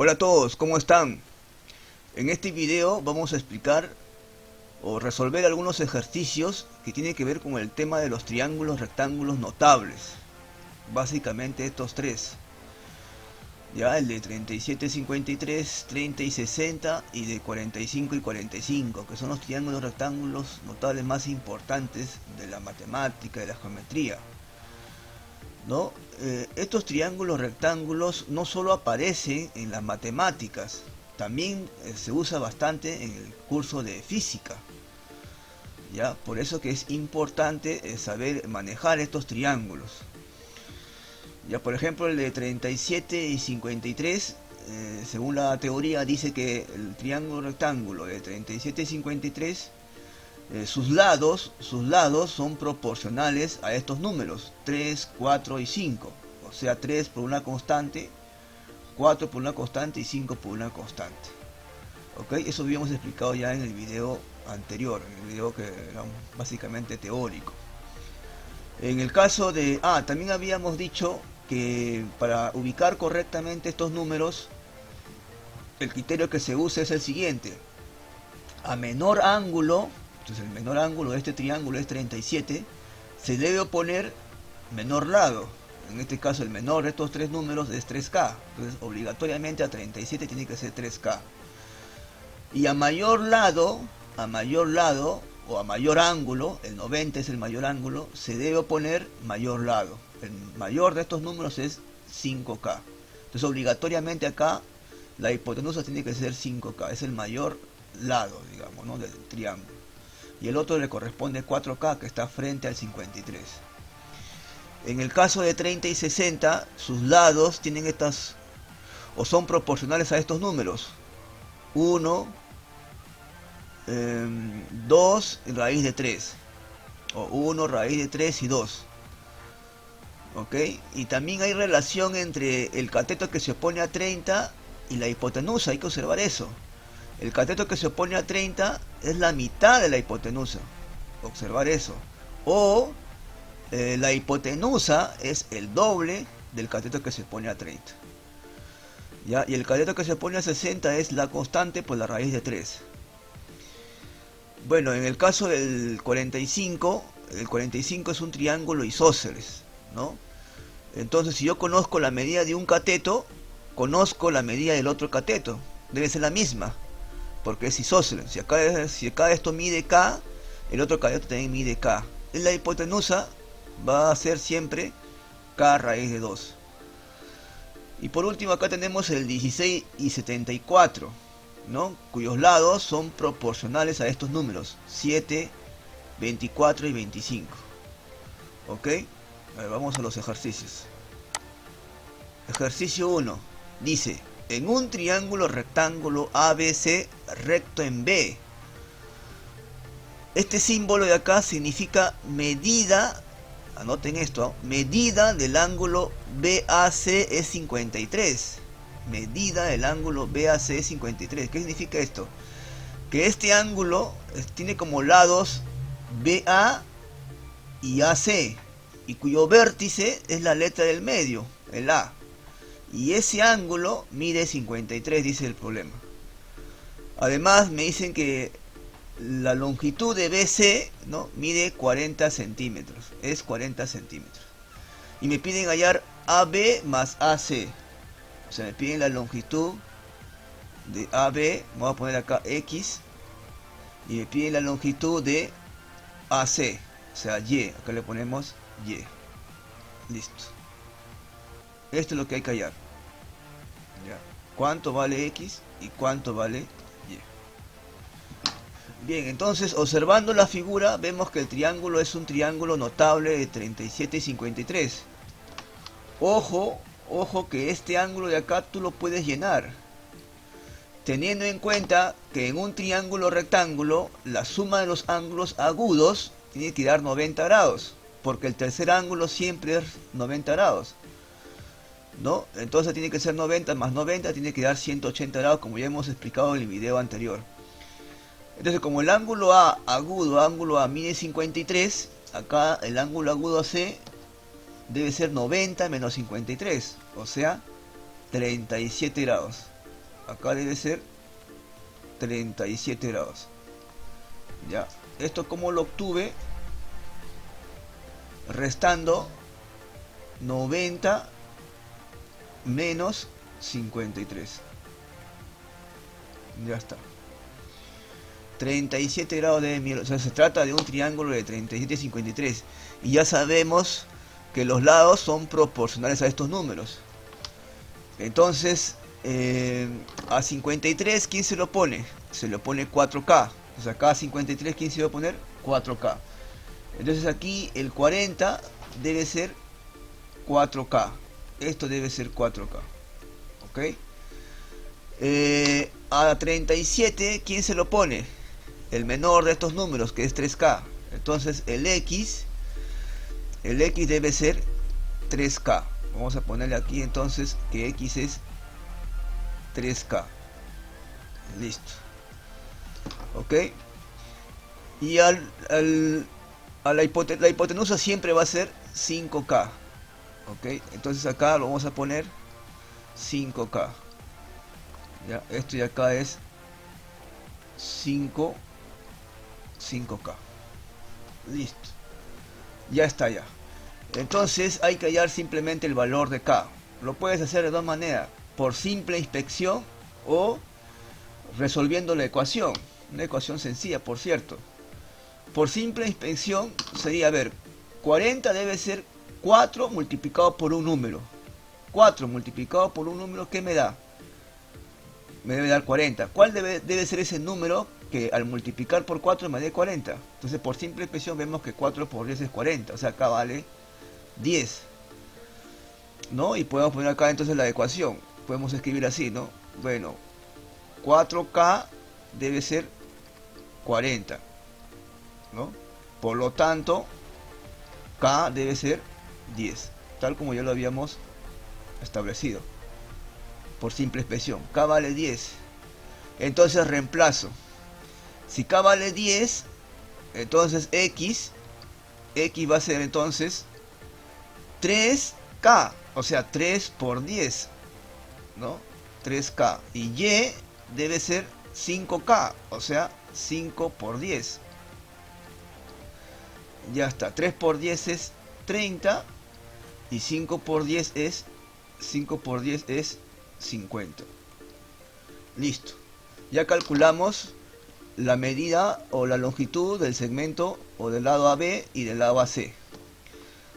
Hola a todos, ¿cómo están? En este video vamos a explicar o resolver algunos ejercicios que tienen que ver con el tema de los triángulos rectángulos notables. Básicamente estos tres. Ya el de 37, 53, 30 y 60 y de 45 y 45, que son los triángulos rectángulos notables más importantes de la matemática y de la geometría. ¿No? Estos triángulos rectángulos no solo aparecen en las matemáticas, también se usa bastante en el curso de física. ¿Ya? Por eso que es importante saber manejar estos triángulos. Ya, por ejemplo, el de 37 y 53, según la teoría, dice que el triángulo rectángulo de 37 y 53, sus lados son proporcionales a estos números, 3, 4 y 5. O sea, 3 por una constante, 4 por una constante y 5 por una constante. ¿Ok? Eso habíamos explicado ya en el video anterior, en el video que era básicamente teórico. En el caso de... también habíamos dicho que para ubicar correctamente estos números, el criterio que se usa es el siguiente. A menor ángulo, entonces el menor ángulo de este triángulo es 37, se debe oponer menor lado. En este caso el menor de estos tres números es 3K. Entonces obligatoriamente a 37 tiene que ser 3K. Y a mayor lado o a mayor ángulo, el 90 es el mayor ángulo, se debe oponer mayor lado. El mayor de estos números es 5K. Entonces obligatoriamente acá la hipotenusa tiene que ser 5K. Es el mayor lado, digamos, ¿no?, del triángulo. Y el otro le corresponde 4K, que está frente al 53. En el caso de 30 y 60, sus lados tienen estas, o son proporcionales a estos números. 1, 2 raíz de 3. O 1 raíz de 3 y 2. ¿Ok? Y también hay relación entre el cateto que se opone a 30 y la hipotenusa. Hay que observar eso. El cateto que se opone a 30 es la mitad de la hipotenusa. Observar eso. O la hipotenusa es el doble del cateto que se opone a 30. ¿Ya? Y el cateto que se opone a 60 es la constante por la raíz de 3. Bueno, en el caso del 45, el 45 es un triángulo isósceles, ¿no? Entonces, si yo conozco la medida de un cateto, conozco la medida del otro cateto. Debe ser la misma, porque es isósceles. Si acá esto mide K, el otro cateto también mide K. En la hipotenusa va a ser siempre K raíz de 2. Y por último acá tenemos el 16 y 74, ¿no?, cuyos lados son proporcionales a estos números, 7, 24 y 25. ¿Ok? A ver, vamos a los ejercicios. Ejercicio 1. Dice, en un triángulo rectángulo ABC recto en B. Este símbolo de acá significa medida, anoten esto, medida del ángulo BAC es 53. Medida del ángulo BAC es 53. ¿Qué significa esto? Que este ángulo tiene como lados BA y AC, y cuyo vértice es la letra del medio, el A. Y ese ángulo mide 53, dice el problema. Además me dicen que la longitud de BC, ¿no?, mide 40 centímetros. Es 40 centímetros. Y me piden hallar AB más AC. O sea, me piden la longitud de AB. Vamos a poner acá X. Y me piden la longitud de AC. O sea, Y. Acá le ponemos Y. Listo. Esto es lo que hay que hallar. ¿Ya? ¿Cuánto vale X y cuánto vale Y? Bien, entonces observando la figura vemos que el triángulo es un triángulo notable de 37 y 53. Ojo que este ángulo de acá tú lo puedes llenar, teniendo en cuenta que en un triángulo rectángulo la suma de los ángulos agudos tiene que dar 90 grados, porque el tercer ángulo siempre es 90 grados, ¿no? Entonces tiene que ser 90 más 90, tiene que dar 180 grados, como ya hemos explicado en el video anterior. Entonces, como el ángulo ángulo A mide 53, acá el ángulo agudo AC debe ser 90 menos 53, o sea, 37 grados. acá debe ser 37 grados. Ya, esto como lo obtuve, restando 90 menos 53. Ya está. 37 grados de miel. O sea, se trata de un triángulo de 37 y 53. Y ya sabemos que los lados son proporcionales a estos números. Entonces, a 53, ¿quién se lo pone? Se lo pone 4K. O sea, acá a 53, ¿quién se va a poner? 4K. Entonces aquí el 40 debe ser 4K. Esto debe ser 4K. ¿Ok? A 37, ¿quién se lo pone? El menor de estos números, que es 3K. Entonces el X debe ser 3K. Vamos a ponerle aquí entonces que X es 3K. Listo. Ok. Y a la hipotenusa siempre va a ser 5K. Ok. Entonces acá lo vamos a poner 5K. Ya, esto y acá es 5K. Listo. Ya está ya. Entonces hay que hallar simplemente el valor de K. Lo puedes hacer de dos maneras. Por simple inspección o resolviendo la ecuación. Una ecuación sencilla, por cierto. Por simple inspección sería, a ver, 40 debe ser 4 multiplicado por un número. 4 multiplicado por un número, ¿qué me da? Me debe dar 40. ¿Cuál debe ser ese número que al multiplicar por 4 me dé 40? Entonces por simple expresión vemos que 4 por 10 es 40. O sea, acá vale 10. ¿No? Y podemos poner acá entonces la ecuación. Podemos escribir así, ¿no? Bueno, 4K debe ser 40. ¿No? Por lo tanto, K debe ser 10. Tal como ya lo habíamos establecido. Por simple expresión. K vale 10. Entonces reemplazo. Si K vale 10, entonces X va a ser entonces 3K. O sea, 3 por 10. ¿No? 3K. Y Y debe ser 5K. O sea, 5 por 10. Ya está. 3 por 10 es 30. Y 5 por 10 es 50. Listo. Ya calculamos la medida o la longitud del segmento o del lado AB y del lado AC.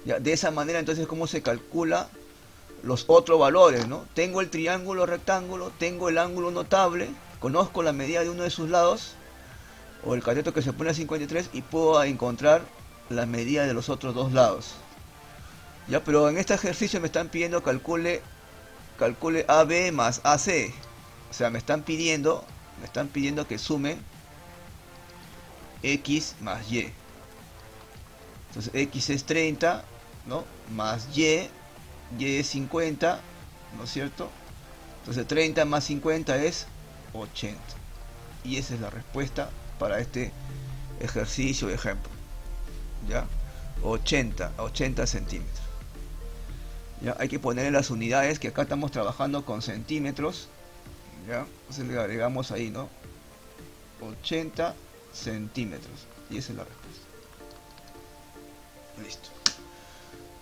Ya, de esa manera entonces cómo se calcula los otros valores, ¿no? Tengo el triángulo rectángulo, tengo el ángulo notable, conozco la medida de uno de sus lados o el cateto que se pone a 53 y puedo encontrar la medida de los otros dos lados. Ya, pero en este ejercicio me están pidiendo calcule AB más AC. O sea, me están pidiendo que sume X más Y. Entonces X es 30, ¿no? Más Y es 50, ¿no es cierto? Entonces 30 más 50 es 80. Y esa es la respuesta para este ejercicio de ejemplo. ¿Ya? 80 centímetros. ¿Ya? Hay que ponerle las unidades, que acá estamos trabajando con centímetros. ¿Ya? Entonces le agregamos ahí, ¿no? 80 centímetros. Y esa es la respuesta. Listo.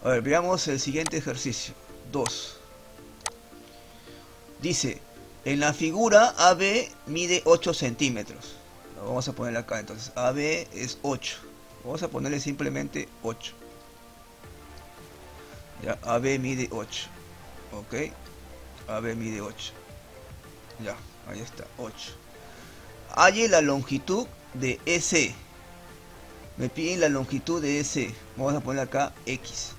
A ver, veamos el siguiente ejercicio. 2. Dice, en la figura AB mide 8 centímetros. Lo vamos a poner acá, entonces. AB es 8. Vamos a ponerle simplemente 8. Ya, AB mide 8. Ok. AB mide 8. Ya, ahí está, 8. Halle la longitud de EC. Me piden la longitud de EC. Vamos a poner acá X.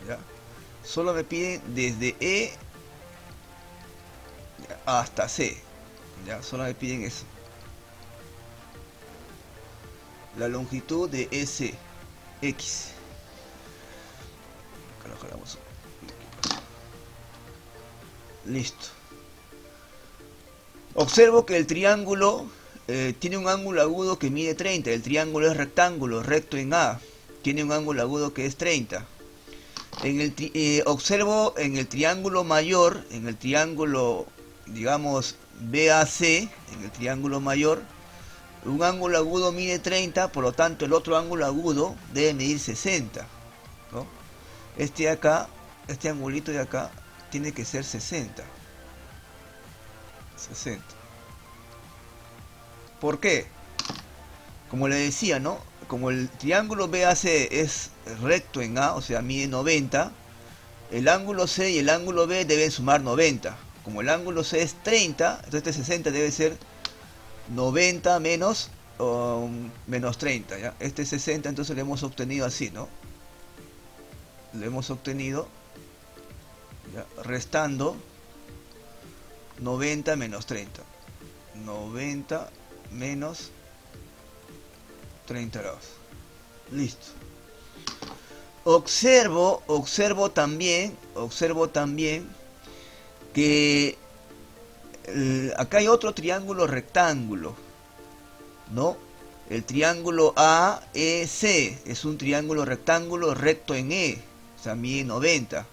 ¿Ya? Solo me piden desde E hasta C. ¿Ya? Solo me piden eso. La longitud de EC. X. Acá lo jalamos. Listo. Observo que el triángulo tiene un ángulo agudo que mide 30. El triángulo es rectángulo, recto en A. Tiene un ángulo agudo que es 30. Observo en el triángulo mayor, en el triángulo digamos, BAC, en el triángulo mayor, un ángulo agudo mide 30, por lo tanto el otro ángulo agudo debe medir 60, ¿no? Este de acá, este angulito de acá, tiene que ser 60. 60. ¿Por qué? Como le decía, ¿no? Como el triángulo BAC es recto en A, o sea, mide 90, el ángulo C y el ángulo B deben sumar 90. Como el ángulo C es 30, entonces este 60 debe ser 90 menos, menos 30, ¿ya? Este 60 entonces lo hemos obtenido así, ¿no? Lo hemos obtenido, ¿ya? Restando 90 menos 30. 90 menos 30 grados. Listo. Observo también que acá hay otro triángulo rectángulo, ¿no? El triángulo AEC es un triángulo rectángulo recto en E, o sea, mide 90.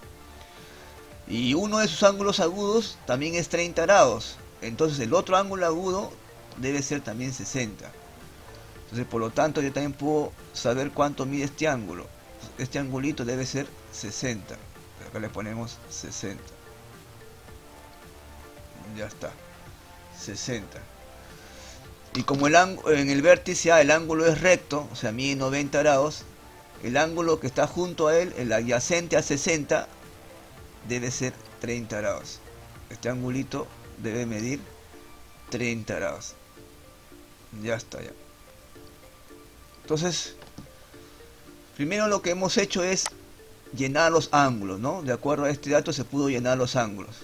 Y uno de sus ángulos agudos también es 30 grados. Entonces el otro ángulo agudo debe ser también 60. Entonces por lo tanto yo también puedo saber cuánto mide este ángulo. Este angulito debe ser 60. Acá le ponemos 60. Ya está. 60. Y como en el vértice A el ángulo es recto, o sea mide 90 grados, el ángulo que está junto a él, el adyacente a 60, debe ser 30 grados. Este angulito debe medir 30 grados. Ya está, ya. Entonces, primero lo que hemos hecho es llenar los ángulos, ¿no? De acuerdo a este dato se pudo llenar los ángulos.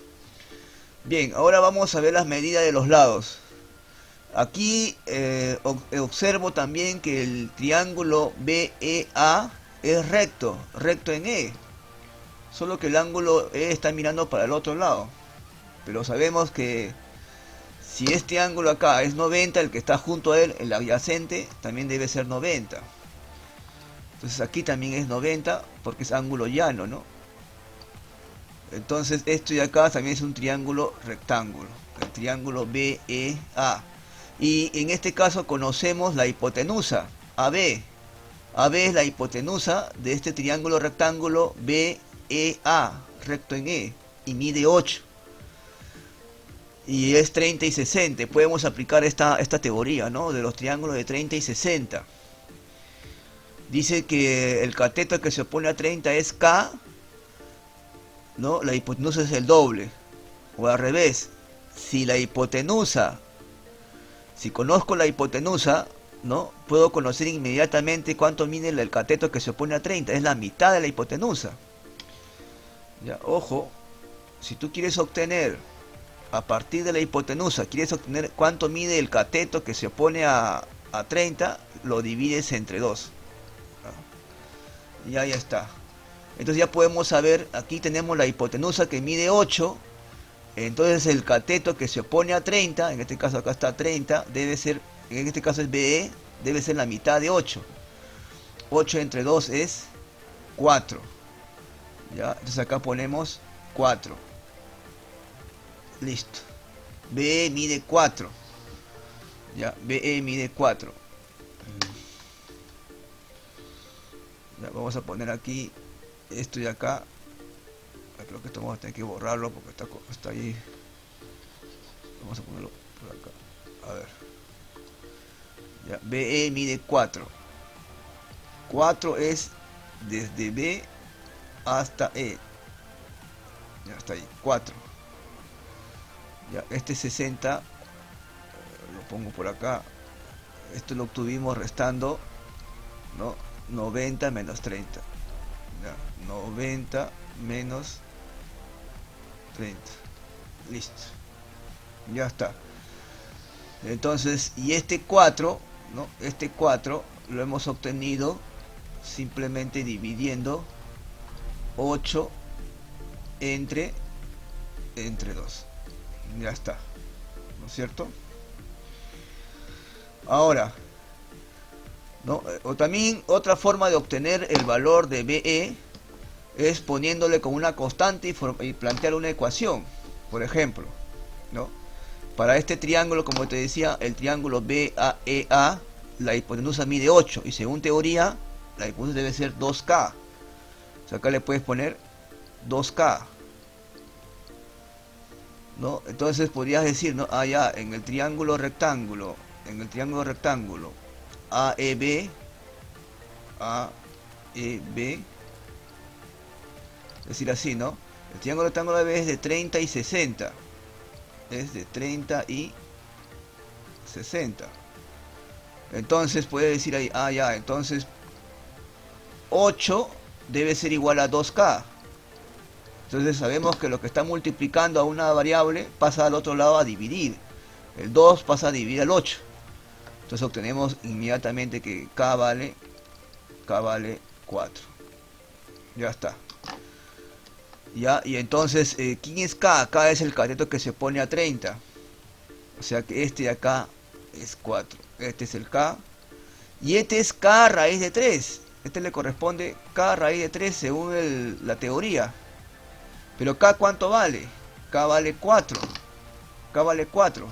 Bien, ahora vamos a ver las medidas de los lados. Aquí observo también que el triángulo BEA es recto en E. Solo que el ángulo E está mirando para el otro lado. Pero sabemos que si este ángulo acá es 90, el que está junto a él, el adyacente, también debe ser 90. Entonces aquí también es 90 porque es ángulo llano, ¿no? Entonces esto de acá también es un triángulo rectángulo, el triángulo BEA. Y en este caso conocemos la hipotenusa, AB. AB es la hipotenusa de este triángulo rectángulo BEA, recto en E, y mide 8. Y es 30 y 60. Podemos aplicar esta teoría, ¿no? De los triángulos de 30 y 60. Dice que el cateto que se opone a 30 es K, ¿no? La hipotenusa es el doble. O al revés, si conozco la hipotenusa, ¿no? Puedo conocer inmediatamente cuánto mide el cateto que se opone a 30. Es la mitad de la hipotenusa. Ya, ojo, si tú quieres obtener, a partir de la hipotenusa, quieres obtener cuánto mide el cateto que se opone a 30, lo divides entre 2. Ya está. Entonces ya podemos saber, aquí tenemos la hipotenusa que mide 8. Entonces el cateto que se opone a 30, en este caso acá está 30, debe ser, en este caso es BE, debe ser la mitad de 8. 8 entre 2 es 4. ¿Ya? Entonces acá ponemos 4. Listo. BE mide 4. Ya, BE mide 4. Ya, vamos a poner aquí esto de acá. Creo que esto vamos a tener que borrarlo porque está ahí. Vamos a ponerlo por acá. A ver. Ya, BE mide 4. 4 es desde B hasta E. Ya está ahí. 4. Ya, este 60 lo pongo por acá. Esto lo obtuvimos restando, ¿no? 90 menos 30. Ya, 90 menos 30. Listo. Ya está. Entonces, y este 4, ¿no? Este 4 lo hemos obtenido simplemente dividiendo 8 entre 2. Ya está. ¿No es cierto? Ahora, ¿no? O también otra forma de obtener el valor de BE es poniéndole como una constante y plantear una ecuación. Por ejemplo, ¿no? Para este triángulo, como te decía, el triángulo BAEA, la hipotenusa mide 8 y según teoría, la hipotenusa debe ser 2K. O sea, acá le puedes poner 2K, ¿no? Entonces podrías decir, ¿no? Ah, ya, en el triángulo rectángulo, AEB, es decir así, ¿no? El triángulo rectángulo AEB es de 30 y 60. Es de 30 y 60. Entonces puede decir ahí, ah, ya, entonces 8 debe ser igual a 2K. Entonces sabemos que lo que está multiplicando a una variable pasa al otro lado a dividir. El 2 pasa a dividir al 8. Entonces obtenemos inmediatamente que K vale 4. Ya está. Ya, y entonces, ¿quién es K? K es el cateto que se opone a 30. O sea que este de acá es 4. Este es el K. Y este es K raíz de 3. Este le corresponde K raíz de 3 según la teoría. Pero K, ¿cuánto vale? K vale 4. K vale 4.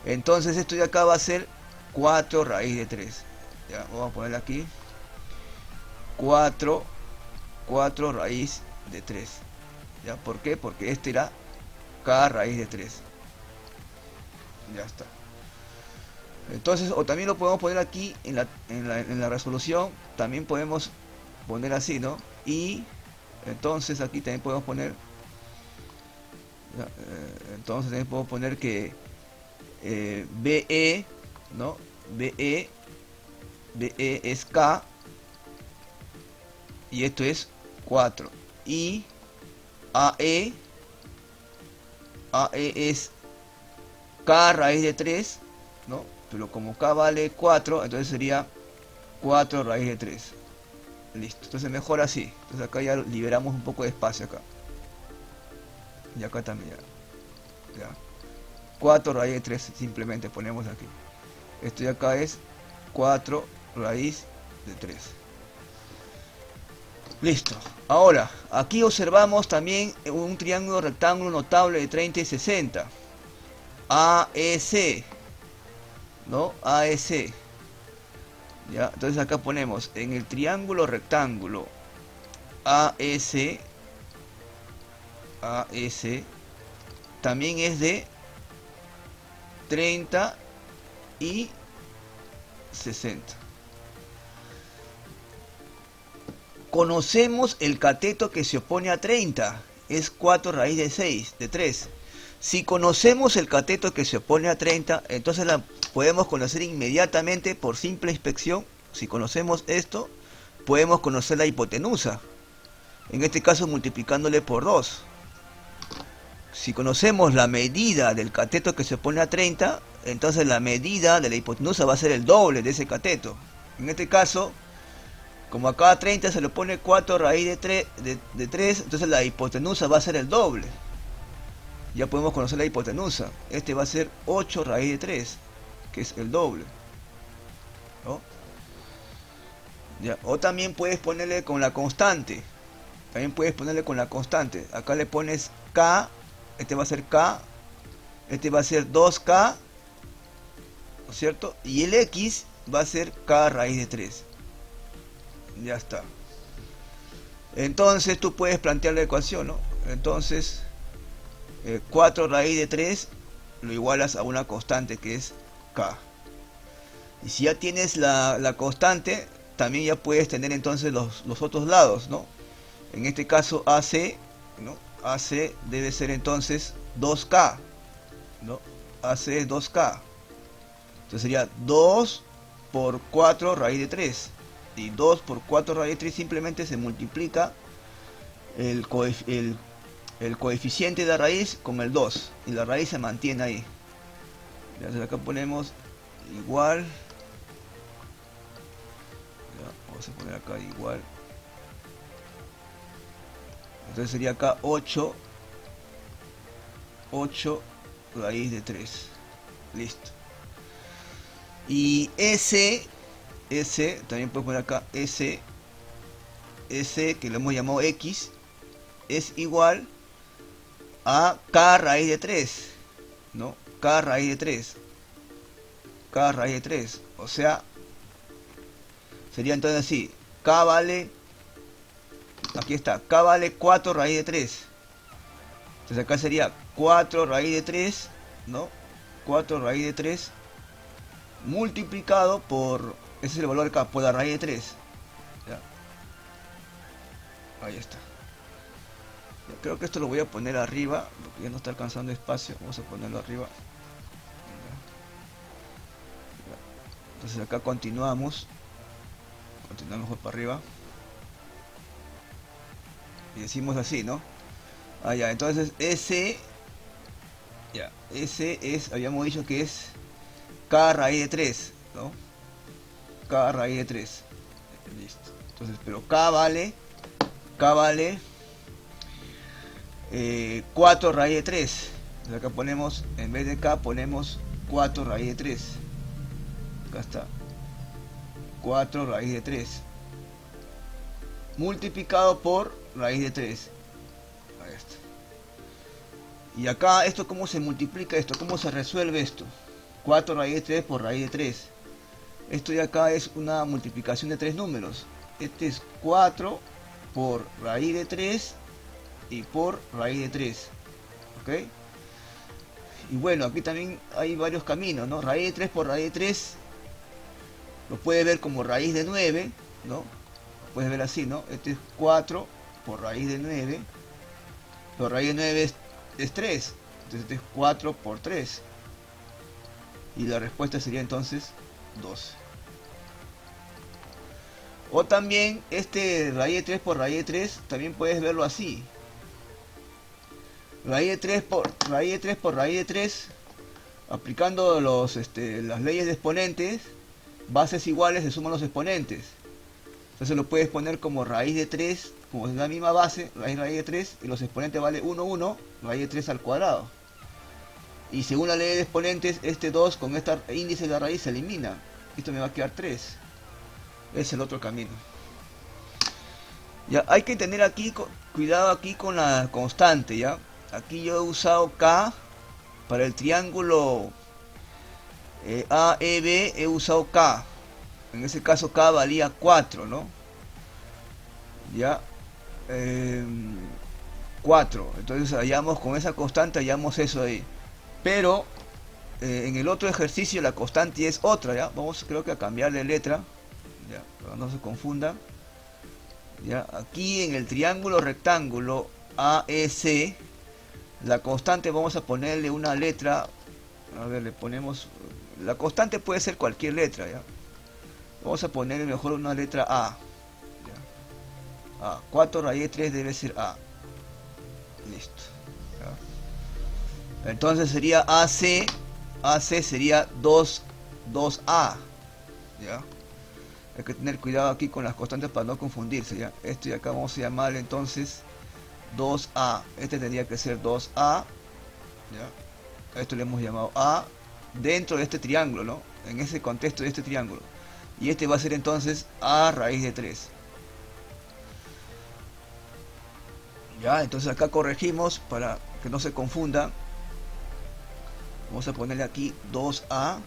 Entonces esto de acá va a ser 4 raíz de 3. Ya, vamos a ponerle aquí. 4 raíz de 3. ¿Ya? ¿Por qué? Porque este era K raíz de 3. Ya está. Entonces, o también lo podemos poner aquí en la resolución. También podemos poner así, ¿no? Y entonces aquí también podemos poner. Entonces también podemos poner que BE, ¿no? BE es K. Y esto es 4. Y AE es K raíz de 3, ¿no? Pero como K vale 4, entonces sería 4 raíz de 3. Listo, entonces mejor así. Entonces acá ya liberamos un poco de espacio acá. Y acá también ya. 4 raíz de 3 simplemente ponemos aquí. Esto de acá es 4 raíz de 3. Listo. Ahora, aquí observamos también un triángulo rectángulo notable de 30 y 60. AEC. ¿No? AEC. Ya, entonces acá ponemos en el triángulo rectángulo AEC. AEC también es de 30 y 60. Conocemos el cateto que se opone a 30, es 4 raíz de 6, de 3. Si conocemos el cateto que se opone a 30, entonces la podemos conocer inmediatamente por simple inspección. Si conocemos esto, podemos conocer la hipotenusa. En este caso multiplicándole por 2. Si conocemos la medida del cateto que se opone a 30, entonces la medida de la hipotenusa va a ser el doble de ese cateto. En este caso, como a cada 30 se le pone 4 raíz de 3, entonces la hipotenusa va a ser el doble. Ya podemos conocer la hipotenusa. Este va a ser 8 raíz de 3, que es el doble, ¿no? Ya. O también puedes ponerle con la constante. Acá le pones K. Este va a ser K. Este va a ser 2K, ¿no es cierto? Y el X va a ser K raíz de 3. Ya está. Entonces tú puedes plantear la ecuación, ¿no? Entonces 4 raíz de 3 lo igualas a una constante que es K. Y si ya tienes la constante, también ya puedes tener entonces los otros lados, ¿no? En este caso AC, ¿no? AC debe ser entonces 2K, ¿no? AC es 2K. Entonces sería 2 por 4 raíz de 3. Y 2 por 4 raíz de 3 simplemente se multiplica el coeficiente de la raíz con el 2. Y la raíz se mantiene ahí. Entonces acá ponemos igual. Ya, vamos a poner acá igual. Entonces sería acá 8 raíz de 3. Listo. Y S también puedo poner acá S que lo hemos llamado X, es igual a K raíz de 3. ¿no? K raíz de 3. K raíz de 3. O sea, sería entonces así. K vale, aquí está, K vale 4 raíz de 3. Entonces acá sería 4 raíz de 3, ¿no? 4 raíz de 3 multiplicado por, ese es el valor acá, por la raíz de 3. ¿Ya? Ahí está. Yo creo que esto lo voy a poner arriba, porque ya no está alcanzando espacio. Vamos a ponerlo arriba. Entonces acá continuamos mejor para arriba y decimos así, ¿no? Ah, ya, entonces ese, ya, ese es, habíamos dicho que es K raíz de 3, ¿no? K raíz de 3. Listo. Entonces, pero K vale 4 raíz de 3. Entonces acá ponemos, en vez de K ponemos 4 raíz de 3. Acá está. 4 raíz de 3 multiplicado por raíz de 3. Ahí está. Y acá, esto cómo se multiplica esto, cómo se resuelve esto. 4 raíz de 3 por raíz de 3. Esto de acá es una multiplicación de 3 números. Este es 4 por raíz de 3 y por raíz de 3. ¿Ok? Y bueno, aquí también hay varios caminos, ¿no? Raíz de 3 por raíz de 3 lo puedes ver como raíz de 9, ¿no? Lo puedes ver así, ¿no? Este es 4 por raíz de 9. Pero raíz de 9 es 3. Entonces este es 4 por 3. Y la respuesta sería entonces 12. O también este raíz de 3 por raíz de 3, también puedes verlo así. Raíz de 3 por raíz de 3 por raíz de 3, aplicando las leyes de exponentes, bases iguales se suman los exponentes. Entonces lo puedes poner como raíz de 3, como es la misma base, raíz de 3, y los exponentes vale 1, 1, raíz de 3 al cuadrado. Y según la ley de exponentes, este 2 con este índice de la raíz se elimina. Esto me va a quedar 3. Es el otro camino. Ya, hay que tener aquí, cuidado aquí con la constante, ¿ya? Aquí yo he usado K para el triángulo AEB, he usado K. En ese caso K valía 4, ¿no? Ya. 4. Entonces hallamos con esa constante, hallamos eso ahí. Pero en el otro ejercicio la constante es otra, ¿ya? Vamos, creo que a cambiarle letra, ya, para que no se confunda. Ya, aquí en el triángulo rectángulo AEC, la constante vamos a ponerle una letra. A ver, le ponemos, la constante puede ser cualquier letra, ¿ya? Vamos a ponerle mejor una letra A, ¿ya? A, 4 raíz de 3 debe ser A. Listo, ¿ya? Entonces sería AC, AC sería 2A, ¿ya? Hay que tener cuidado aquí con las constantes para no confundirse, ¿ya? Esto y acá vamos a llamarle entonces 2A. Este tendría que ser 2A, ¿ya? Esto le hemos llamado A dentro de este triángulo, ¿no? En ese contexto de este triángulo. Y este va a ser entonces A raíz de 3. Ya, entonces acá corregimos para que no se confunda. Vamos a ponerle aquí 2A.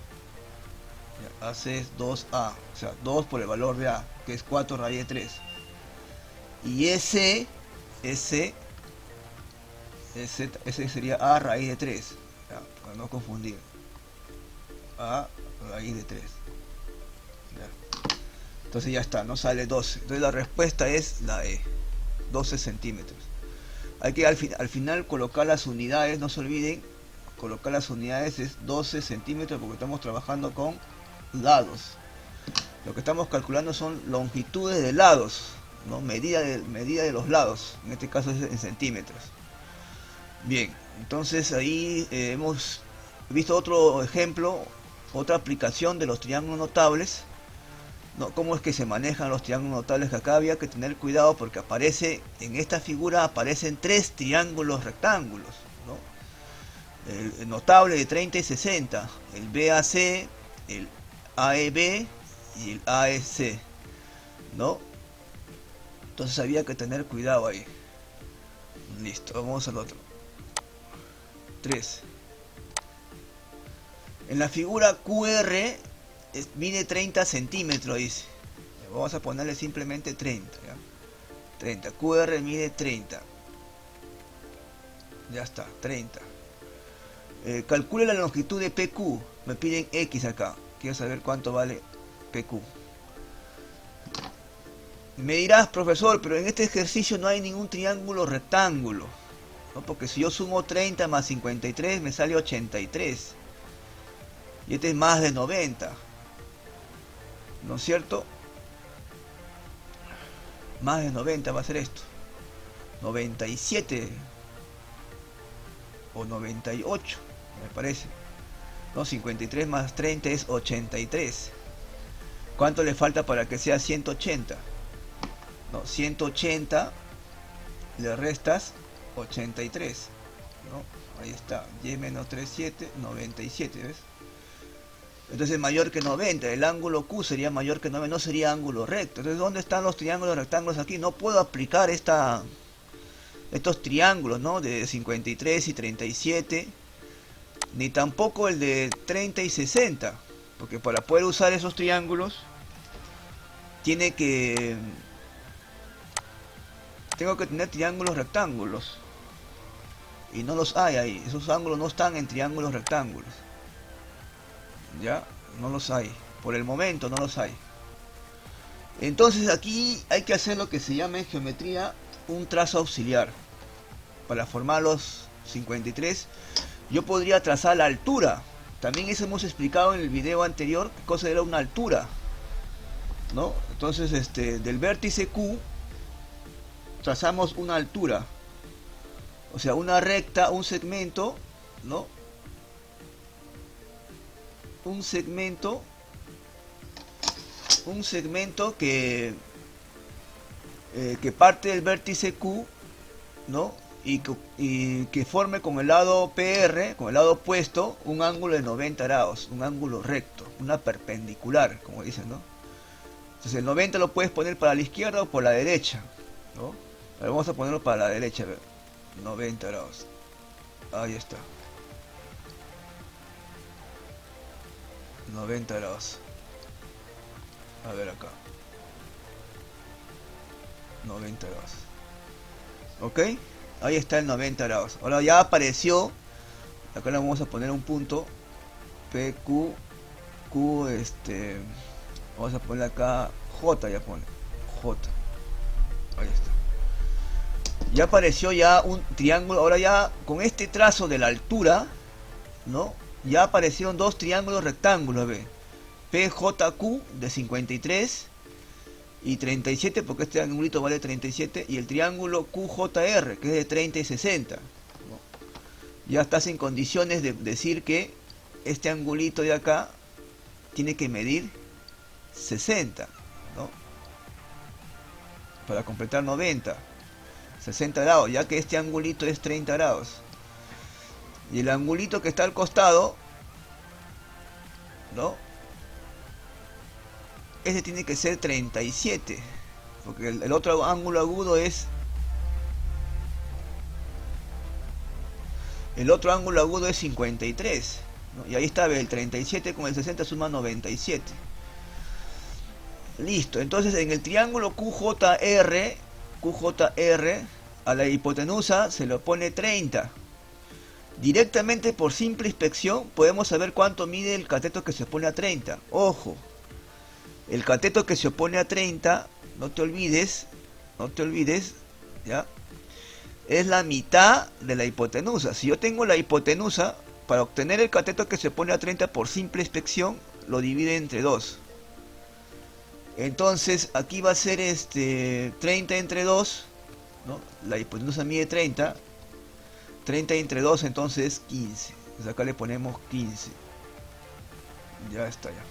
AC es 2A, o sea, 2 por el valor de A, que es 4 raíz de 3. Y ese sería A raíz de 3, ¿ya? Para no confundir. A raíz de 3. ¿Ya? Entonces ya está, no sale 12. Entonces la respuesta es la E, 12 centímetros. Hay que al final colocar las unidades, no se olviden, colocar las unidades es 12 centímetros porque estamos trabajando con lados. Lo que estamos calculando son longitudes de lados, ¿no? Medida de los lados, en este caso es en centímetros. Bien, entonces ahí hemos visto otro ejemplo, otra aplicación de los triángulos notables, ¿no? Cómo es que se manejan los triángulos notables, que acá había que tener cuidado porque aparece, en esta figura aparecen 3 triángulos rectángulos, ¿no? El notable de 30 y 60, el BAC, el AEB y el AEC, ¿no? Entonces había que tener cuidado ahí. Listo, vamos al otro. 3. En la figura QR mide 30 centímetros, dice. Vamos a ponerle simplemente 30, ¿ya? 30, QR mide 30. Ya está, 30. Calcule la longitud de PQ. Me piden X acá. Quiero saber cuánto vale PQ. Me dirás, profesor, pero en este ejercicio no hay ningún triángulo rectángulo, ¿no? Porque si yo sumo 30 más 53 me sale 83. Y este es más de 90. ¿No es cierto? Más de 90 va a ser esto. 97 o 98, me parece. No, 53 más 30 es 83. ¿Cuánto le falta para que sea 180? No, 180 le restas 83, ¿no? Ahí está, y menos 37, 97, ¿ves? Entonces es mayor que 90, el ángulo Q sería mayor que 90, no sería ángulo recto. Entonces, ¿dónde están los triángulos rectángulos aquí? No puedo aplicar estos triángulos, ¿no? De 53 y 37, ni tampoco el de 30 y 60, porque para poder usar esos triángulos tengo que tener triángulos rectángulos, y no los hay ahí. Esos ángulos no están en triángulos rectángulos, ya no los hay, por el momento no los hay. Entonces aquí hay que hacer lo que se llama en geometría un trazo auxiliar. Para formar los 53 yo podría trazar la altura. También eso hemos explicado en el video anterior, qué cosa era una altura, ¿no? Entonces del vértice Q trazamos una altura, o sea, una recta, un segmento, ¿no? Un segmento que parte del vértice Q, ¿no? Y que forme con el lado PR, con el lado opuesto, un ángulo de 90 grados, un ángulo recto, una perpendicular, como dicen, ¿no? Entonces el 90 lo puedes poner para la izquierda o por la derecha, ¿no? A ver, vamos a ponerlo para la derecha, a ver. 90 grados. Ahí está. 90 grados. A ver acá. 90 grados. ¿Ok? Ahí está el 90 grados. Ahora ya apareció. Acá le vamos a poner un punto. PQ. Q, vamos a poner acá J, ya pone. J. Ahí está. Ya apareció ya un triángulo. Ahora ya con este trazo de la altura, ¿no? Ya aparecieron dos triángulos rectángulos, ¿ve? PJQ de 53 y 37, porque este triangulito vale 37, y el triángulo QJR, que es de 30 y 60, ¿no? Ya estás en condiciones de decir que este angulito de acá tiene que medir 60, ¿no? Para completar 90, 60 grados, ya que este angulito es 30 grados. Y el angulito que está al costado, ¿no? Este tiene que ser 37, porque el otro ángulo agudo es... El otro ángulo agudo es 53, ¿no? Y ahí está, el 37 con el 60 suma 97. Listo, entonces en el triángulo QJR, a la hipotenusa se le pone 30. Directamente por simple inspección podemos saber cuánto mide el cateto que se opone a 30. Ojo, el cateto que se opone a 30, no te olvides, ¿ya? Es la mitad de la hipotenusa. Si yo tengo la hipotenusa, para obtener el cateto que se opone a 30 por simple inspección, lo divide entre 2. Entonces aquí va a ser 30 entre 2, ¿no? La hipotenusa mide 30. 30 entre 2 entonces 15. Entonces acá le ponemos 15. Ya está ya.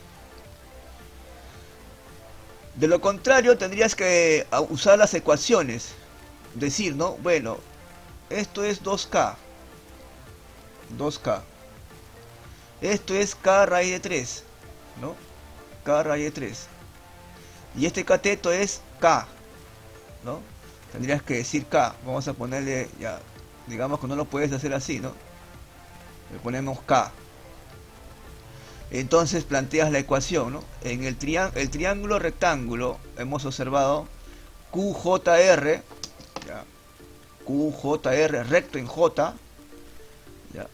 De lo contrario tendrías que usar las ecuaciones. Decir, ¿no? Bueno, esto es 2K. 2K. Esto es K raíz de 3, ¿no? K raíz de 3. Y este cateto es K, ¿no? Tendrías que decir K. Vamos a ponerle ya. Digamos que no lo puedes hacer así, ¿no? Le ponemos K. Entonces planteas la ecuación, ¿no? En el triángulo rectángulo hemos observado QJR, ¿ya? QJR recto en J, ¿ya?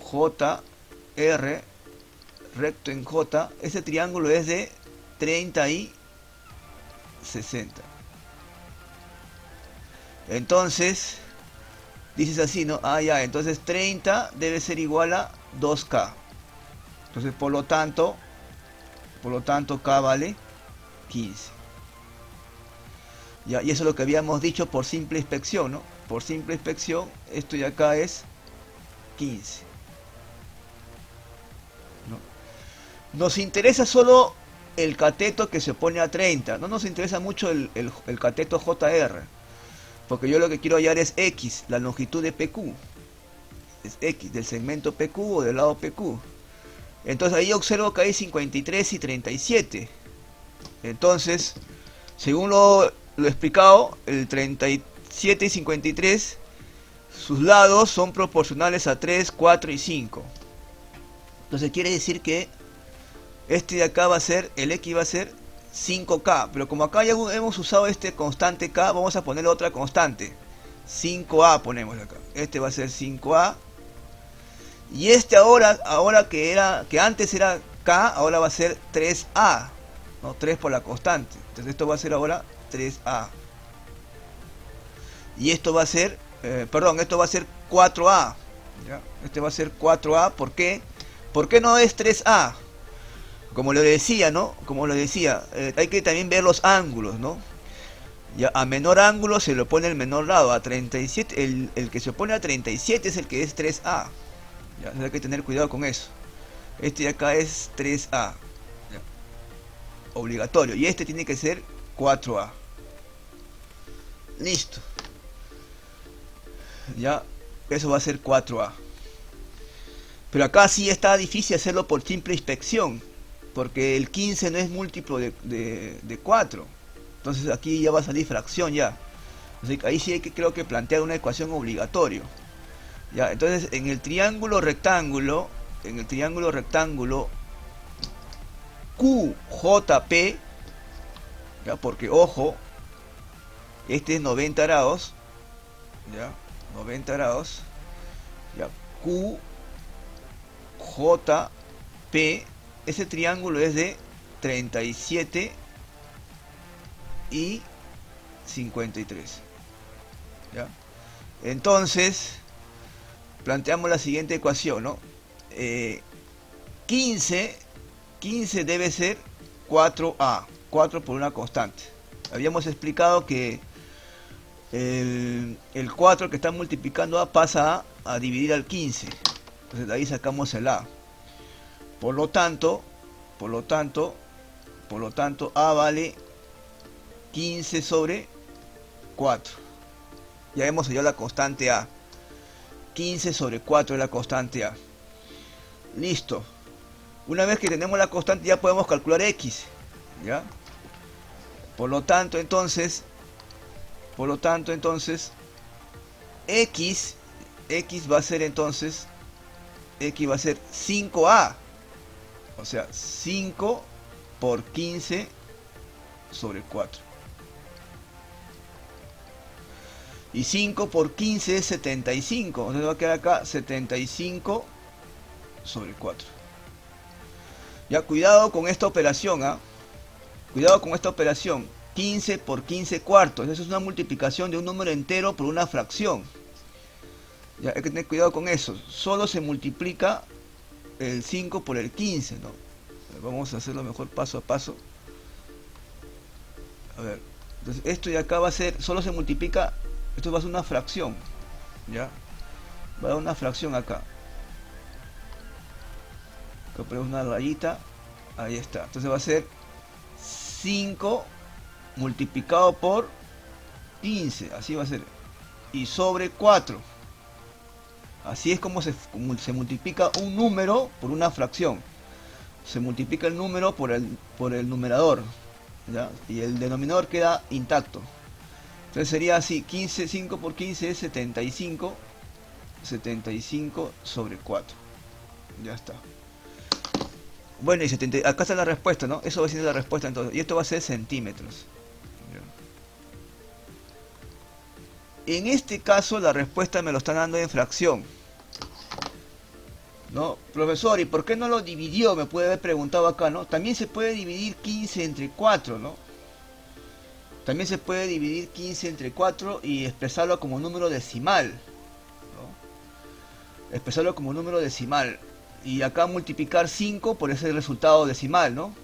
QJR recto en J, ese triángulo es de 30 y 60. Entonces, dices así, ¿no? Ah, ya, entonces 30 debe ser igual a 2K. Entonces, por lo tanto, K vale 15. Ya, y eso es lo que habíamos dicho por simple inspección, ¿no? Por simple inspección, esto de acá es 15. ¿No? Nos interesa solo el cateto que se opone a 30. No nos interesa mucho el cateto JR. Porque yo lo que quiero hallar es X, la longitud de PQ. Es X, del segmento PQ o del lado PQ. Entonces ahí observo que hay 53 y 37. Entonces, según lo explicado, el 37 y 53, sus lados son proporcionales a 3, 4 y 5. Entonces quiere decir que este de acá va a ser, el X va a ser 5K. Pero como acá ya hemos usado este constante K, vamos a poner otra constante. 5A ponemos acá. Este va a ser 5A. Y este ahora que antes era K, ahora va a ser 3A. ¿No? 3 por la constante. Entonces esto va a ser ahora 3A. Y esto va a ser, esto va a ser 4A. ¿Ya? Este va a ser 4A. ¿Por qué? ¿Por qué no es 3A? Como lo decía, ¿no? Como lo decía, hay que también ver los ángulos, ¿no? Ya, a menor ángulo se le pone el menor lado. A 37, el que se opone a 37 es el que es 3A. Ya, hay que tener cuidado con eso. Este de acá es 3A. Ya, obligatorio. Y este tiene que ser 4A. Listo. Ya, eso va a ser 4A. Pero acá sí está difícil hacerlo por simple inspección. Porque el 15 no es múltiplo de 4. Entonces aquí ya va a salir fracción ya. Así que ahí sí hay que, creo que, plantear una ecuación obligatoria. Ya, entonces en el triángulo rectángulo, QJP, ya, porque ojo, este es 90 grados, ya, 90 grados, ya, QJP, ese triángulo es de 37 y 53. ¿Ya? Entonces, planteamos la siguiente ecuación, ¿no? 15 debe ser 4A, 4 por una constante. Habíamos explicado que el 4 que está multiplicando A pasa a dividir al 15. Entonces de ahí sacamos el A. Por lo tanto, A vale 15 sobre 4. Ya hemos hallado la constante A. 15 sobre 4 es la constante A. Listo. Una vez que tenemos la constante ya podemos calcular X. ¿Ya? Por lo tanto, entonces, X va a ser entonces, X va a ser 5A. O sea, 5 por 15 sobre 4. Y 5 por 15 es 75. Entonces va a quedar acá 75 sobre 4. Ya, cuidado con esta operación, ¿ah? Cuidado con esta operación. 15 por 15 cuartos. Eso es una multiplicación de un número entero por una fracción. Ya, hay que tener cuidado con eso. Solo se multiplica el 5 por el 15, ¿no? Vamos a hacerlo mejor paso a paso. A ver. Entonces esto de acá va a ser, solo se multiplica, esto va a ser una fracción. ¿Ya? Va a dar una fracción acá. Acá ponemos una rayita. Ahí está. Entonces va a ser 5 multiplicado por 15. Así va a ser. Y sobre 4. Así es como se multiplica un número por una fracción. Se multiplica el número por el numerador, ¿ya? Y el denominador queda intacto. Entonces sería así, 5 por 15 es 75 sobre 4. Ya está. Bueno, y 70, acá está la respuesta, ¿no? Eso va siendo la respuesta entonces. Y esto va a ser centímetros. Ya. En este caso la respuesta me lo están dando en fracción. ¿No? Profesor, ¿y por qué no lo dividió? Me puede haber preguntado acá, ¿no? También se puede dividir 15 entre 4, ¿no? También se puede dividir 15 entre 4 y expresarlo como número decimal, ¿no? Expresarlo como número decimal. Y acá multiplicar 5 por ese resultado decimal, ¿no?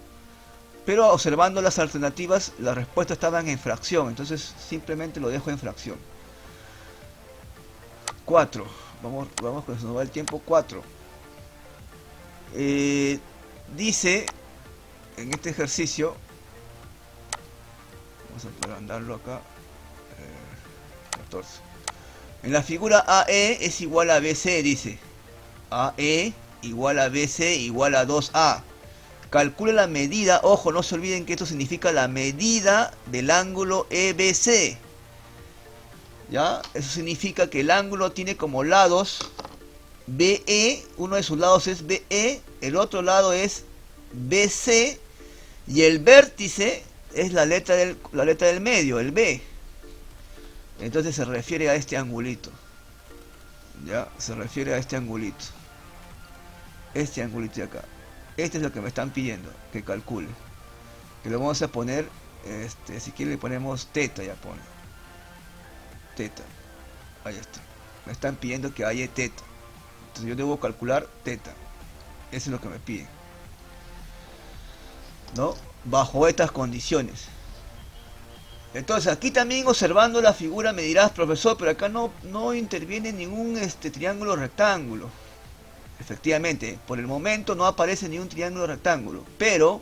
Pero observando las alternativas, las respuestas estaban en fracción, entonces simplemente lo dejo en fracción. 4. Vamos, que se nos va el tiempo. 4. Dice en este ejercicio, vamos a agrandarlo acá, 14. En la figura AE es igual a BC, dice AE igual a BC igual a 2A. Calcule la medida, ojo, no se olviden que esto significa la medida del ángulo EBC. ¿Ya? Eso significa que el ángulo tiene como lados BE, uno de sus lados es BE, el otro lado es BC y el vértice es la letra del medio, el B. Entonces se refiere a este angulito. Ya, se refiere a este angulito. Este angulito de acá. Este es lo que me están pidiendo que calcule. Que lo vamos a poner, si quiere le ponemos teta, ya pone. Teta. Ahí está. Me están pidiendo que haya teta. Entonces yo debo calcular teta. Eso es lo que me piden, ¿no? Bajo estas condiciones. Entonces aquí también observando la figura me dirás, profesor, pero acá no interviene ningún triángulo rectángulo. Efectivamente, por el momento no aparece ni un triángulo rectángulo, pero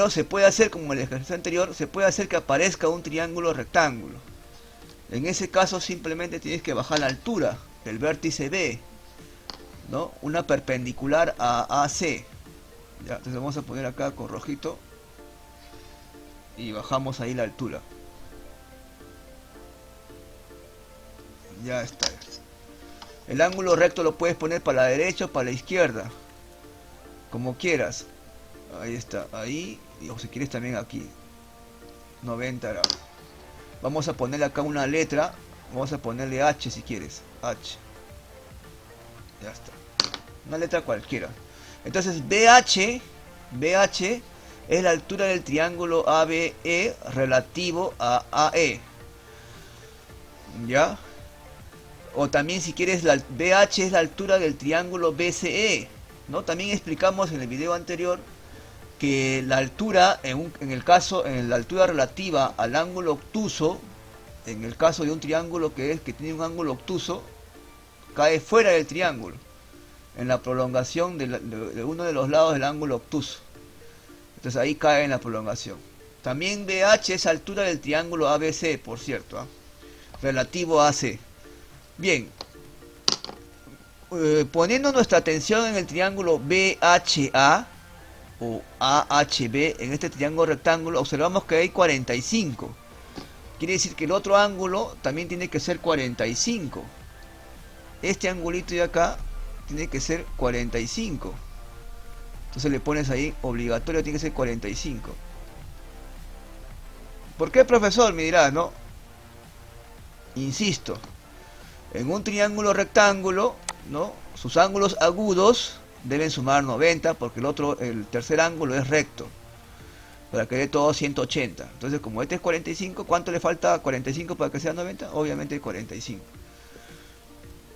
se puede hacer, como en el ejercicio anterior, se puede hacer que aparezca un triángulo rectángulo. En ese caso simplemente tienes que bajar la altura del vértice B, ¿no? Una perpendicular a AC. Ya, entonces vamos a poner acá con rojito y bajamos ahí la altura. Ya está. El ángulo recto lo puedes poner para la derecha o para la izquierda, como quieras. Ahí está, ahí, o si quieres también aquí, 90 grados. Vamos a ponerle acá una letra, vamos a ponerle H si quieres, H. Ya está, una letra cualquiera. Entonces BH es la altura del triángulo ABE relativo a AE. ¿Ya? O también si quieres, la BH es la altura del triángulo BCE, ¿no? También explicamos en el video anterior que la altura, en la altura relativa al ángulo obtuso, en el caso de un triángulo que tiene un ángulo obtuso, cae fuera del triángulo, en la prolongación de uno de los lados del ángulo obtuso. Entonces ahí cae en la prolongación. También BH es altura del triángulo ABC, por cierto, relativo a AC. Bien, poniendo nuestra atención en el triángulo BHA o AHB, en este triángulo rectángulo, observamos que hay 45. Quiere decir que el otro ángulo también tiene que ser 45. Este angulito de acá tiene que ser 45. Entonces le pones ahí, obligatorio tiene que ser 45. ¿Por qué, profesor? Me dirás, ¿no? Insisto, en un triángulo rectángulo, ¿no? Sus ángulos agudos deben sumar 90 porque el tercer ángulo es recto. Para que dé todo 180. Entonces, como este es 45, ¿cuánto le falta a 45 para que sea 90? Obviamente 45.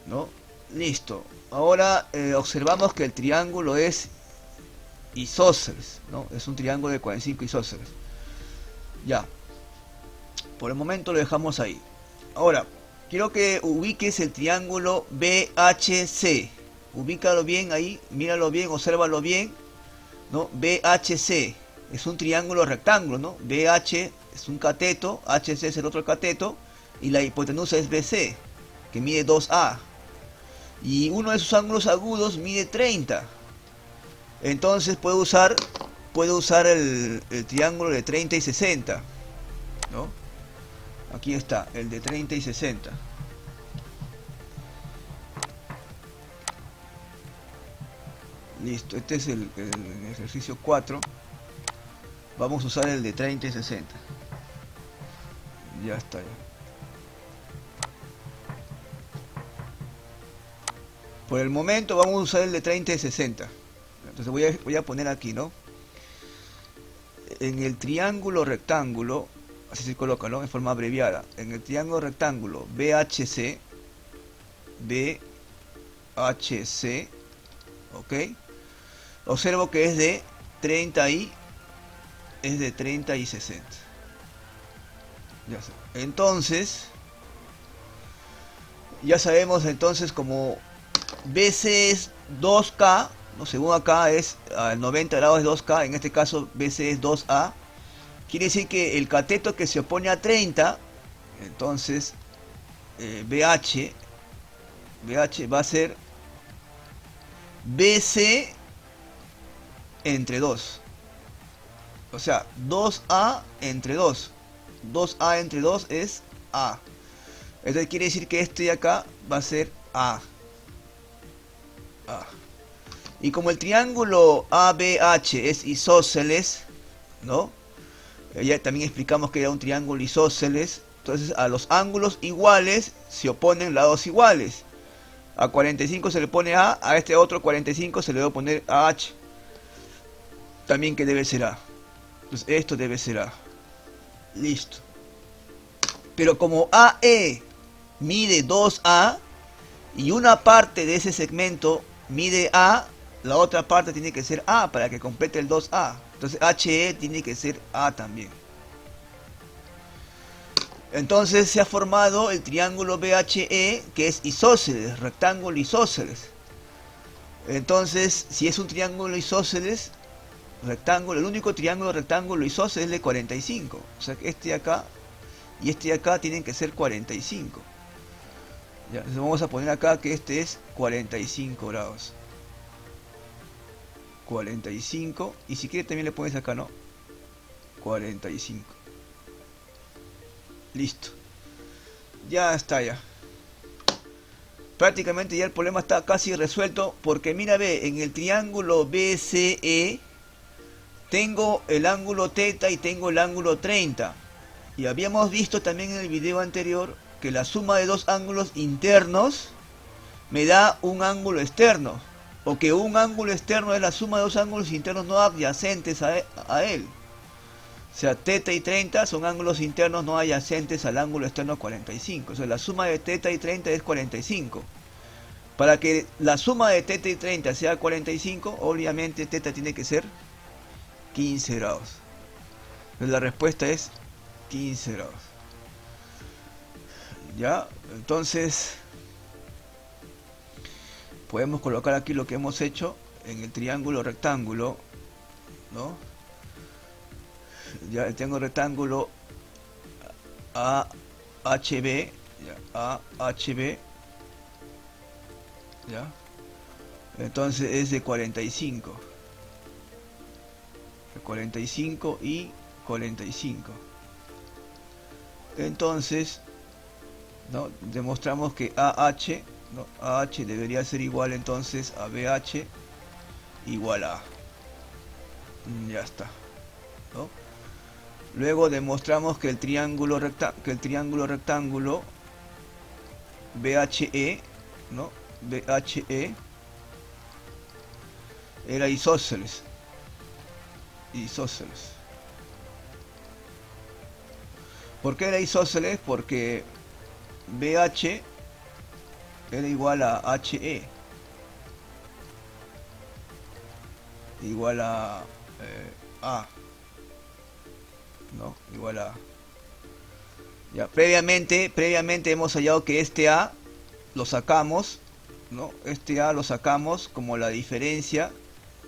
¿No? Listo. Ahora observamos que el triángulo es isósceles, ¿no? Es un triángulo de 45 isósceles. Ya. Por el momento lo dejamos ahí. Ahora, quiero que ubiques el triángulo BHC. Ubícalo bien ahí, míralo bien, obsérvalo bien, ¿no? BHC es un triángulo rectángulo, ¿no? BH es un cateto, HC es el otro cateto, y la hipotenusa es BC, que mide 2A. Y uno de sus ángulos agudos mide 30. Entonces puedo usar el triángulo de 30 y 60, ¿no? Aquí está, el de 30 y 60. Listo, este es el ejercicio 4. Vamos a usar el de 30 y 60. Ya está ya. Por el momento vamos a usar el de 30 y 60. Entonces voy a poner aquí, ¿no? En el triángulo rectángulo, así se coloca, ¿no? En forma abreviada. En el triángulo rectángulo BHC, ¿ok? Observo que es de 30 y 60. Ya está. Entonces, ya sabemos entonces como BC es 2K, ¿no? Según acá es al 90 grados es 2K, en este caso BC es 2A. Quiere decir que el cateto que se opone a 30, entonces BH va a ser BC entre 2. O sea, 2A entre 2. 2A entre 2 es A. Entonces quiere decir que este de acá va a ser A. Y como el triángulo ABH es isósceles, ¿no? Ya también explicamos que era un triángulo isósceles. Entonces a los ángulos iguales se oponen lados iguales. A 45 se le pone A este otro 45 se le debe poner AH. También que debe ser A. Entonces esto debe ser A. Listo. Pero como AE mide 2A y una parte de ese segmento mide A, la otra parte tiene que ser A para que complete el 2A. Entonces HE tiene que ser A también. Entonces se ha formado el triángulo BHE, que es isósceles, rectángulo isósceles. Entonces, si es un triángulo isósceles, rectángulo, el único triángulo rectángulo isósceles es de 45. O sea que este de acá y este de acá tienen que ser 45. Ya, entonces vamos a poner acá que este es 45 grados. 45, y si quieres también le pones acá, ¿no? 45. Listo. Ya está ya. Prácticamente ya el problema está casi resuelto, porque mira, ve, en el triángulo BCE tengo el ángulo θ y tengo el ángulo 30. Y habíamos visto también en el video anterior que la suma de dos ángulos internos me da un ángulo externo, o que un ángulo externo es la suma de dos ángulos internos no adyacentes a él. O sea, θ y 30 son ángulos internos no adyacentes al ángulo externo 45. O sea, la suma de θ y 30 es 45. Para que la suma de θ y 30 sea 45, obviamente θ tiene que ser 15 grados. Entonces la respuesta es 15 grados. Ya, entonces podemos colocar aquí lo que hemos hecho en el triángulo rectángulo, ¿no? Ya el triángulo rectángulo AHB, AHB, ya. Entonces es de 45. 45 y 45. Entonces, ¿no? Demostramos que AH, ¿no? AH debería ser igual entonces a BH igual a A. Ya está, ¿no? Luego demostramos que el triángulo rectángulo BHE, ¿no? BHE era isósceles. ¿Por qué era isósceles? Porque BH era igual a HE igual a A, ¿no? Igual a... Ya, previamente hemos hallado que este A lo sacamos, ¿no? Este A lo sacamos como la diferencia,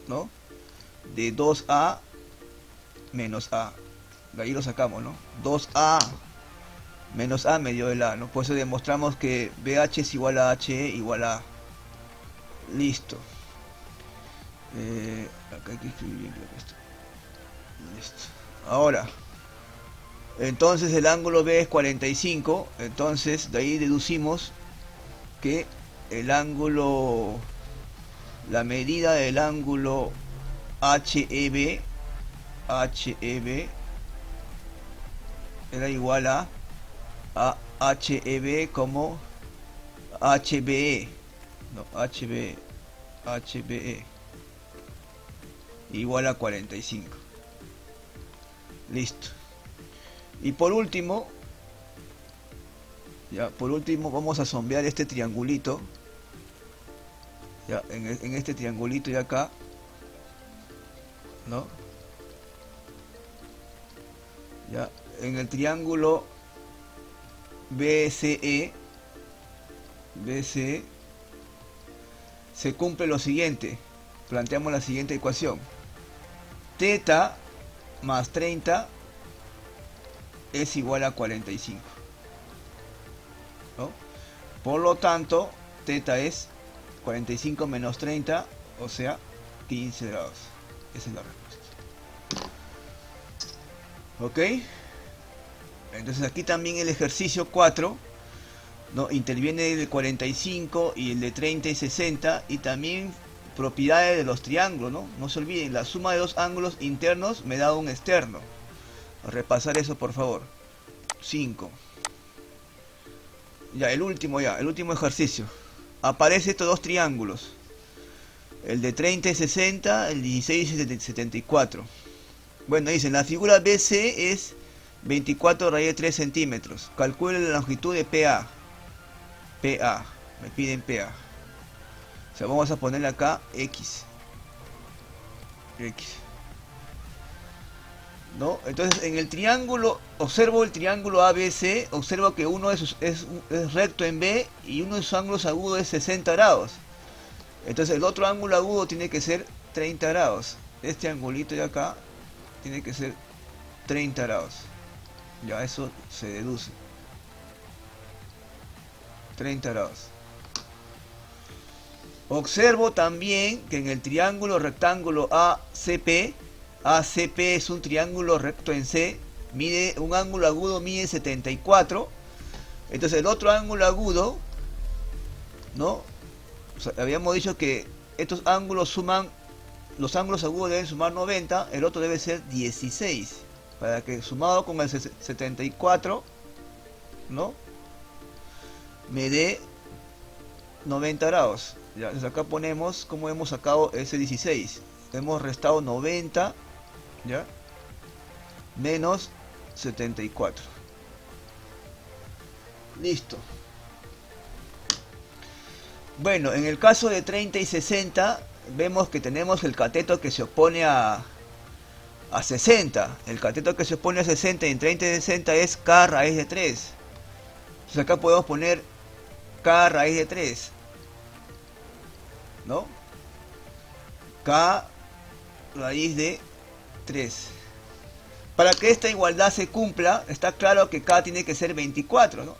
¿no? De 2A menos A. De ahí lo sacamos, ¿no? 2A menos A me dio el A, ¿no? Por eso demostramos que BH es igual a HE igual a A. Listo. Acá hay que escribir bien creo que esto. Listo. Ahora, entonces el ángulo B es 45. Entonces de ahí deducimos que el ángulo la medida del ángulo HEB era igual a HEB como HBE, no, HBE igual a 45. Listo. Y por último, vamos a sombrear este triangulito. Ya, en este triangulito de acá, ¿no? Ya, en el triángulo BCE se cumple lo siguiente. Planteamos la siguiente ecuación: teta más 30 es igual a 45, ¿no? Por lo tanto, teta es 45 menos 30, o sea, 15 grados. Esa es la respuesta. ¿Ok? Entonces aquí también el ejercicio 4, ¿no? Interviene el de 45 y el de 30 y 60, y también propiedades de los triángulos, ¿no? No se olviden, la suma de dos ángulos internos me da un externo. A repasar eso, por favor. 5. Ya, el último ejercicio. Aparecen estos dos triángulos. El de 30 y 60, el 16 y 74. Bueno, dicen, la figura BC es 24 raíz de 3 centímetros. Calcule la longitud de PA. Me piden PA. O sea, vamos a ponerle acá X. ¿No? Entonces, en el triángulo, observo el triángulo ABC, observo que uno es recto en B y uno de sus ángulos agudos es 60 grados. Entonces, el otro ángulo agudo tiene que ser 30 grados. Este angulito de acá tiene que ser 30 grados. Ya, eso se deduce. 30 grados. Observo también que en el triángulo rectángulo ACP es un triángulo recto en C, mide un ángulo agudo, mide 74. Entonces el otro ángulo agudo, ¿no? O sea, habíamos dicho que estos ángulos suman, los ángulos agudos deben sumar 90, el otro debe ser 16, para que sumado con el 74, ¿no? Me dé 90 grados. Ya, entonces acá ponemos cómo hemos sacado ese 16. Hemos restado 90, ¿ya? Menos 74. Listo. Bueno, en el caso de 30 y 60, vemos que tenemos el cateto que se opone a 60. El cateto que se opone a 60 en 30 y 60 es K raíz de 3. Entonces acá podemos poner K raíz de 3, ¿no? K raíz de 3. Para que esta igualdad se cumpla, está claro que K tiene que ser 24, ¿no?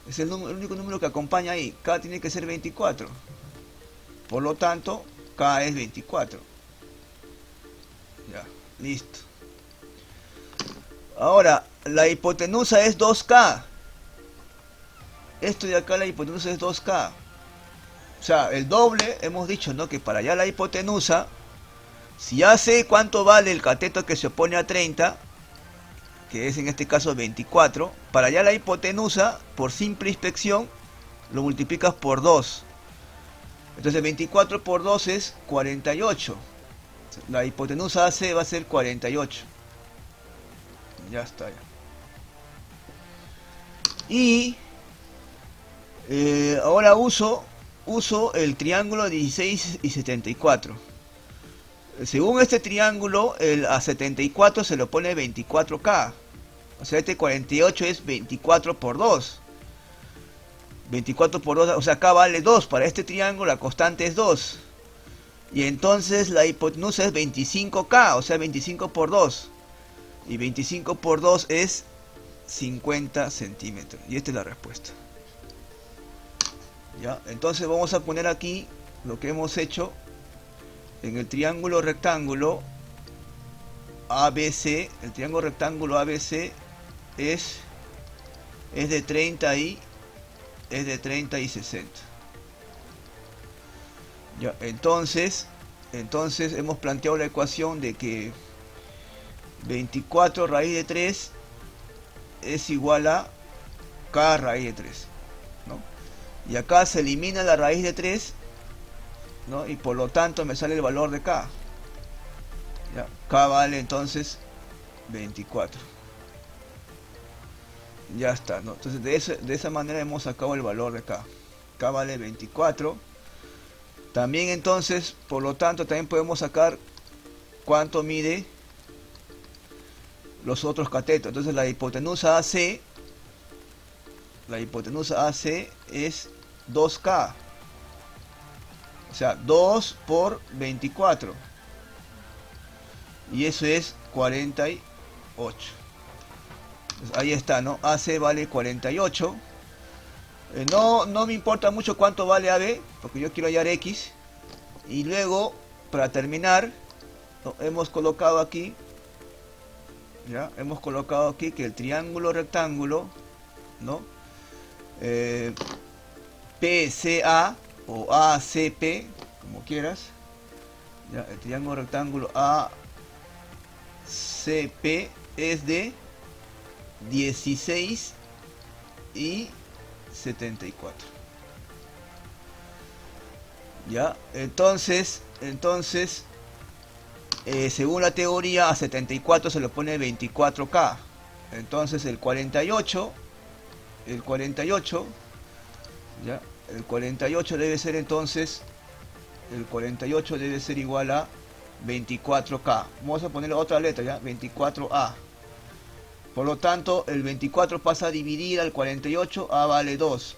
Es el único número que acompaña ahí. K tiene que ser 24. Por lo tanto, K es 24. Ya, listo. Ahora, la hipotenusa es 2K. Esto de acá, la hipotenusa es 2K. O sea, el doble, hemos dicho, ¿no? Que para allá la hipotenusa, si ya sé cuánto vale el cateto que se opone a 30, que es en este caso 24, para allá la hipotenusa, por simple inspección, lo multiplicas por 2. Entonces 24 por 2 es 48. La hipotenusa AC va a ser 48. Ya está. Ya. Y ahora uso el triángulo 16 y 74. Según este triángulo, a 74 se lo pone 24K. O sea, este 48 es 24 por 2. 24 por 2, o sea, acá vale 2. Para este triángulo la constante es 2. Y entonces la hipotenusa es 25K, o sea, 25 por 2. Y 25 por 2 es 50 centímetros. Y esta es la respuesta. ¿Ya? Entonces vamos a poner aquí lo que hemos hecho en el triángulo rectángulo ABC. El triángulo rectángulo ABC es de 30 y 60. Ya, entonces hemos planteado la ecuación de que 24 raíz de 3 es igual a k raíz de 3, ¿no? Y acá se elimina la raíz de 3, ¿no? Y por lo tanto me sale el valor de k. Ya, k vale entonces 24. Ya está, ¿no? Entonces de esa manera hemos sacado el valor de k. K vale 24. También entonces, por lo tanto, también podemos sacar cuánto mide los otros catetos. Entonces la hipotenusa AC es 2K. O sea, 2 por 24. Y eso es 48. Entonces, ahí está, ¿no? AC vale 48. No me importa mucho cuánto vale AB, porque yo quiero hallar X. Y luego, para terminar, ¿no? Hemos colocado aquí, ¿ya? Hemos colocado aquí que el triángulo rectángulo, ¿no? PCA o ACP, como quieras, ¿ya? El triángulo rectángulo ACP es de 16 y 74. Ya, entonces según la teoría a 74 se le pone 24K. Entonces el 48 ya, el 48 debe ser entonces, el 48 debe ser igual a 24K. Vamos a ponerle otra letra, ya, 24A. Por lo tanto, el 24 pasa a dividir al 48, A vale 2.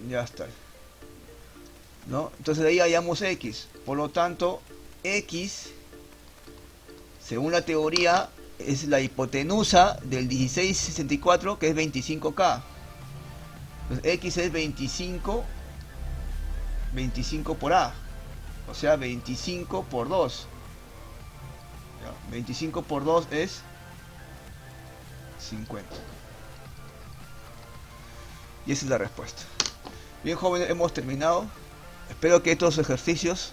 Ya está, ¿no? Entonces de ahí hallamos X. Por lo tanto, X, según la teoría, es la hipotenusa del 1664, que es 25K. Entonces, X es 25 por A. O sea, 25 por 2. ¿Ya? 25 por 2 es 50. Y esa es la respuesta. Bien, jóvenes, hemos terminado. Espero que estos ejercicios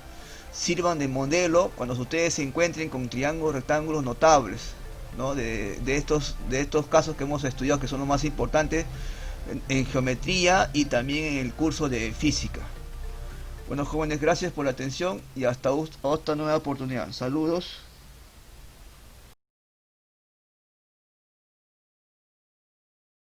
sirvan de modelo cuando ustedes se encuentren con triángulos rectángulos notables, ¿no? de estos casos que hemos estudiado, que son los más importantes en geometría y también en el curso de física. Bueno, jóvenes, gracias por la atención y hasta otra nueva oportunidad. Saludos.